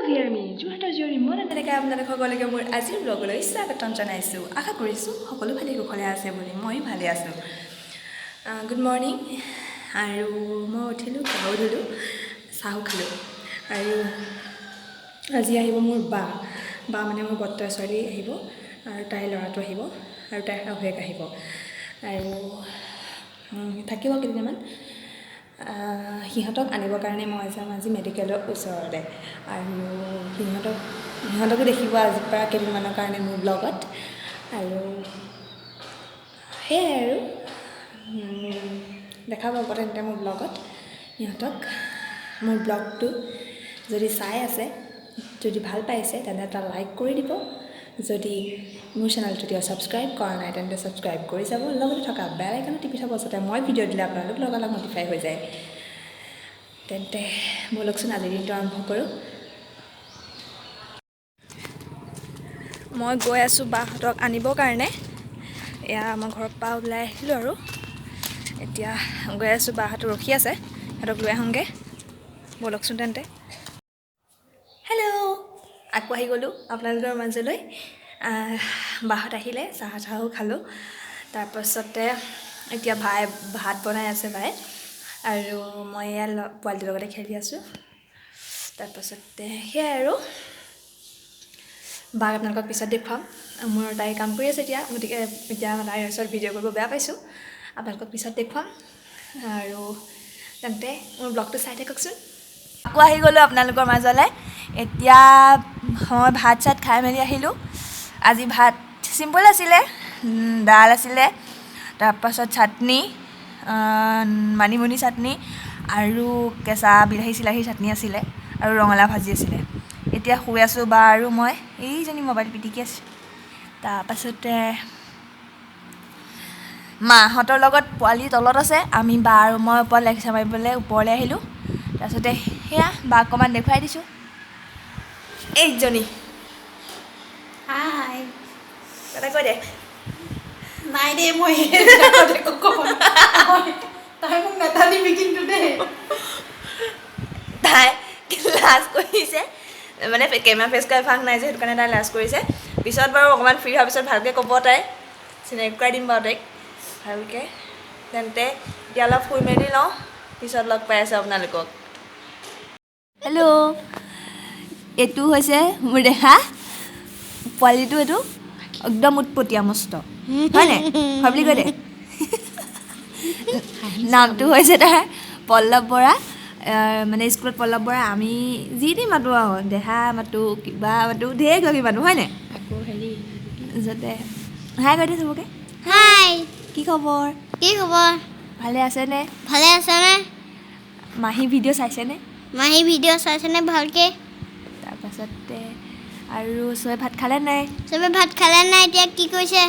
ভিয়াৰমি যোৰহাটৰ জীয়ৰী মন তেনেকৈ আপোনালোক সকলোকে মোৰ আজিৰ ব্লগলৈ স্বাগতম জনাইছোঁ। আশা কৰিছোঁ সকলো ভালে কুশলে আছে বুলি। মই ভালে আছোঁ। Good morning. আৰু মই উঠিলোঁ, গা ধুলোঁ, চাহো খালোঁ। আৰু আজি আহিব মোৰ বা মানে মোৰ বৰ্তাৰ ছোৱালী আহিব, আৰু তাইৰ ল'ৰাটো আহিব, আৰু তাইৰ শাহুৱেক আহিব, আৰু থাকিব কেইদিনমান। সিহঁতক আনিবৰ কাৰণে মই যাম আজি মেডিকেলৰ ওচৰতে, আৰু সিহঁতকো দেখিব আজিৰ পৰা কেইদিনমানৰ কাৰণে মোৰ ব্লগত। আৰু সেয়াই আৰু দেখা পাব তেন্তে মোৰ ব্লগত সিহঁতক। মোৰ ব্লগটো যদি চাই আছে, যদি ভাল পাইছে তেন্তে এটা লাইক কৰি দিব। যদি মোৰ চেনেলটো এতিয়া ছাবস্ক্ৰাইব কৰা নাই তেন্তে ছাবস্ক্ৰাইব কৰি যাব, লগতে থকা বেল আইকনটো টিপি থ'ব যাতে মই ভিডিঅ' দিলে আপোনালোক লগালগ ন'টিফাই হৈ যায়। তেন্তে ব'লকচোন আজিৰ দিনটো আৰম্ভ কৰোঁ। মই গৈ আছোঁ বাহঁতক আনিবৰ কাৰণে। এয়া আমাৰ ঘৰৰ পৰা ওলাই আহিলোঁ, আৰু এতিয়া গৈ আছোঁ। বাহঁতো ৰখি আছে, সিহঁতক লৈ আহোঁগৈ। ব'লকচোন তেন্তে। হেল্ল', আকৌ আহি গ'লোঁ আপোনালোকৰ মাজলৈ। বাহঁত আহিলে, চাহো খালোঁ। তাৰপাছতে এতিয়া ভাত বনাই আছে বায়ে, আৰু মই এয়া পোৱালিটোৰ লগতে খেলি আছোঁ। তাৰপাছতে সেয়াই আৰু বাক আপোনালোকক পিছত দেখুৱাম। মোৰ তাই কাম কৰি আছে এতিয়া, গতিকে এতিয়া তাইৰ ওচৰত ভিডিঅ' কৰিব বেয়া পাইছোঁ। আপোনালোকক পিছত দেখুৱাম, আৰু তেন্তে মোৰ ব্লগটো চাই থাককচোন। আকৌ আহি গ'লোঁ আপোনালোকৰ মাজলৈ। এতিয়া মই ভাত চাত খাই মেলি আহিলোঁ। আজি ভাত চিম্পল আছিলে, দাল আছিলে, তাৰপাছত চাটনি, মানিমুনি চাটনি, আৰু কেঁচা বিলাহী চিলাহী চাটনি আছিলে, আৰু ৰঙালাও ভাজি আছিলে। এতিয়া শুই আছোঁ বা আৰু মই এইজনী মোবাইল পিটিকি আছোঁ। তাৰপাছতে মাহঁতৰ লগত পোৱালি তলত আছে, আমি বা আৰু মই ওপৰত লেকচাৰ মাৰিবলৈ ওপৰলৈ আহিলোঁ। তাৰপাছতে সেয়া বাক অকণমান দেখুৱাই দিছোঁ। এইজনী হাই তাতে কৈ দে। নাই দেই, মই তাই মোক নাটানিবি কিন্তু দেই। তাই লাজ কৰিছে, মানে কেমেৰা ফেচ কৰা অভ্যাস নাই যে, সেইটো কাৰণে তাই লাজ কৰিছে। পিছত বাৰু অকণমান ফ্ৰী হোৱাৰ পিছত ভালকৈ ক'ব, তাই চিনাকি কৰাই দিম বাৰু তাইক ভালকৈ। তেন্তে এতিয়া অলপ শুই মেলি লওঁ, পিছত লগ পাই আছোঁ আপোনালোকক। হেল্ল', এইটো হৈছে মোৰ দেহা পোৱালিটো। এইটো একদম উৎপতীয়া মস্ত, হয় নাই? হয় বুলি কৈ দে। নামটো হৈছে তাৰ পল্লৱ বৰা, মানে স্কুলত পল্লৱ বৰা। আমি যি টি মাতোঁ আৰু, দেহা মাতোঁ, কিবা মাতোঁ, ঢেৰ কিবা কিবি মাতোঁ, হয় নাই? আকৌ হেৰি তাৰপিছতে হাই কৈ দে চবকে। হাই, কি খবৰ? কি খবৰ? ভালে আছেনে? ভালে আছেনে? মাহী ভিডিঅ' চাইছেনে? মাহী ভিডিঅ' চাইছেনে ভালকৈ? তাৰপাছতে আৰু চবে ভাত খালে নাই? চবে ভাত খালে নাই? এতিয়া কি কৰিছে?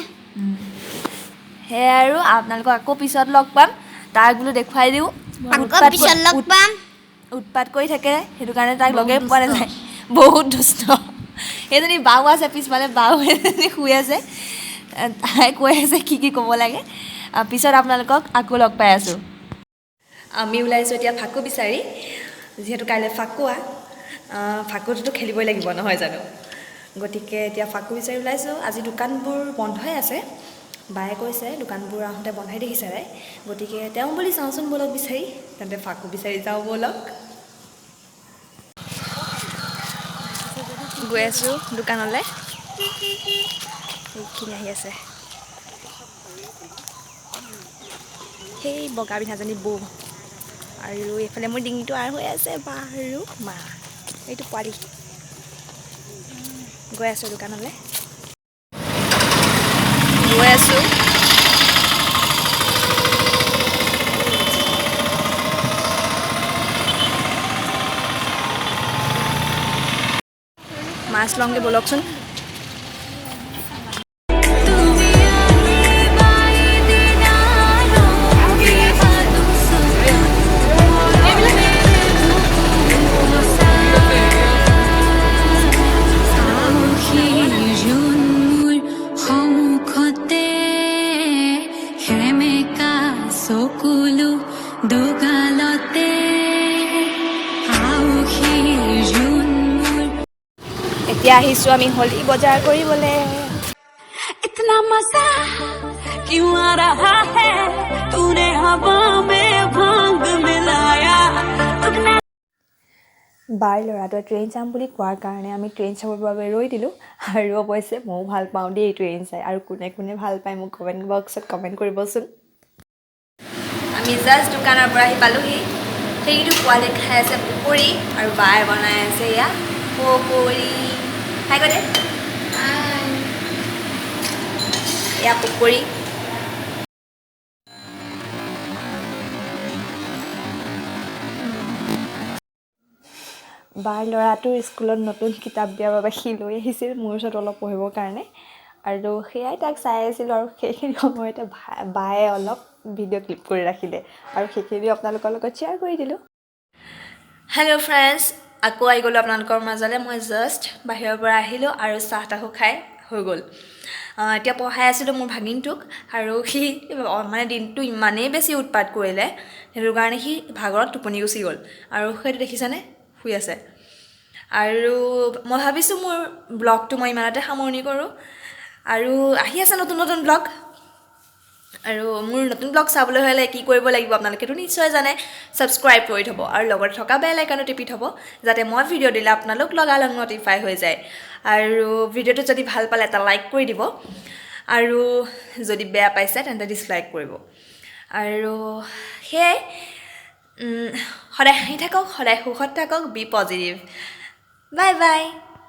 সেয়াই আৰু আপোনালোকক আকৌ পিছত লগ পাম। তাক বোলো দেখুৱাই দিওঁ, আকৌ পিছত লগ পাম। উৎপাত কৰি থাকে, সেইটো কাৰণে তাক বহুত লগেই পোৱা দুষ্ট। নাযায়। বহুত দুষ্ট। সেইজনী বাও আছে পিছফালে, বাও এজনী শুই আছে। তাই কৈ আছে কি কি ক'ব লাগে। পিছত আপোনালোকক আকৌ লগ পাই আছোঁ। আমি ওলাইছোঁ এতিয়া ফাকু বিচাৰি, যিহেতু কাইলৈ ফাকুৱা। ফাকুটোতো খেলিবই লাগিব, নহয় জানো? গতিকে এতিয়া ফাকু বিচাৰি ওলাইছোঁ। আজি দোকানবোৰ বন্ধই আছে, বায়ে কৈছে দোকানবোৰ আহোঁতে বন্ধই দেখিছে তাই। গতিকে তেওঁ বুলি চাওঁচোন ব'লক বিচাৰি, তেন্তে ফাকু বিচাৰি যাওঁ ব'লক। গৈ আছোঁ দোকানলৈ, এইখিনি আহি আছে। সেই বগা পিন্ধাজনী বৌ, আৰু এইফালে মোৰ ডিঙিটো আৰ হৈ আছে বা আৰু মা, এইটো পোৱালি। গৈ আছোঁ দোকানলৈ, গৈ আছোঁ। মাছ লওঁগৈ ব'লকচোন। চকুলো দোগালতে এতিয়া আহিছোঁ আমি হোলী বজাৰ কৰিবলৈ इतना मजा क्यों आ रहा है तूने हवा में भांग मिलाया বাৰ ল'ৰাটোৱে ট্ৰেইন চাম বুলি কোৱাৰ কাৰণে আমি ট্ৰেইন চাবৰ বাবে ৰৈ দিলোঁ আৰু অৱশ্যে ময়ো ভাল পাওঁ দেই ট্ৰেইন চাই আৰু কোনে কোনে ভাল পায় মোক কমেণ্ট বক্সত কমেণ্ট কৰিবচোন আমি জাষ্ট দোকানৰ পৰা আহি পালোহি সেইটো পোৱালি খাই আছে পকৰি আৰু বায়ে বনাই আছে এয়া পকৰি খাই গ'লে এয়া পকৰি বাৰ ল'ৰাটোৰ স্কুলত নতুন কিতাপ দিয়াৰ বাবে সি লৈ আহিছিল মোৰ ওচৰত অলপ পঢ়িবৰ কাৰণে আৰু সেয়াই তাক চাই আছিলোঁ আৰু সেইখিনি সময়তে বায়ে অলপ ভিডিঅ' ক্লিপ কৰি ৰাখিলে আৰু সেইখিনি আপোনালোকৰ লগত শ্বেয়াৰ কৰি দিলোঁ হেল্ল' ফ্ৰেণ্ডছ আকৌ আহি গ'লোঁ আপোনালোকৰ মাজলৈ মই জাষ্ট বাহিৰৰ পৰা আহিলোঁ আৰু চাহ তাহো খাই হৈ গ'ল এতিয়া পঢ়াই আছিলোঁ মোৰ ভাগিনটোক আৰু সি মানে দিনটো ইমানেই বেছি উৎপাত কৰিলে সেইটো কাৰণে সি ভাগৰত টোপনি গুচি গ'ল আৰু সেইটো দেখিছেনে শুই আছে আৰু মই ভাবিছোঁ মোৰ ব্লগটো মই ইমানতে সামৰণি কৰোঁ আৰু আহি আছে নতুন নতুন ব্লগ আৰু মোৰ নতুন ব্লগ চাবলৈ হ'লে কি কৰিব লাগিব আপোনালোকেতো নিশ্চয় জানে ছাবস্ক্ৰাইব কৰি থ'ব আৰু লগতে থকা বেল আইকনটো টিপি থ'ব যাতে মই ভিডিঅ' দিলে আপোনালোক লগালগ নটিফাই হৈ যায় আৰু ভিডিঅ'টো যদি ভাল পালে এটা লাইক কৰি দিব আৰু যদি বেয়া পাইছে তেন্তে ডিছলাইক কৰিব আৰু সেয়াই সদায় হাঁহি থাকক সদায় সুখত থাকক বি পজিটিভ বাই বাই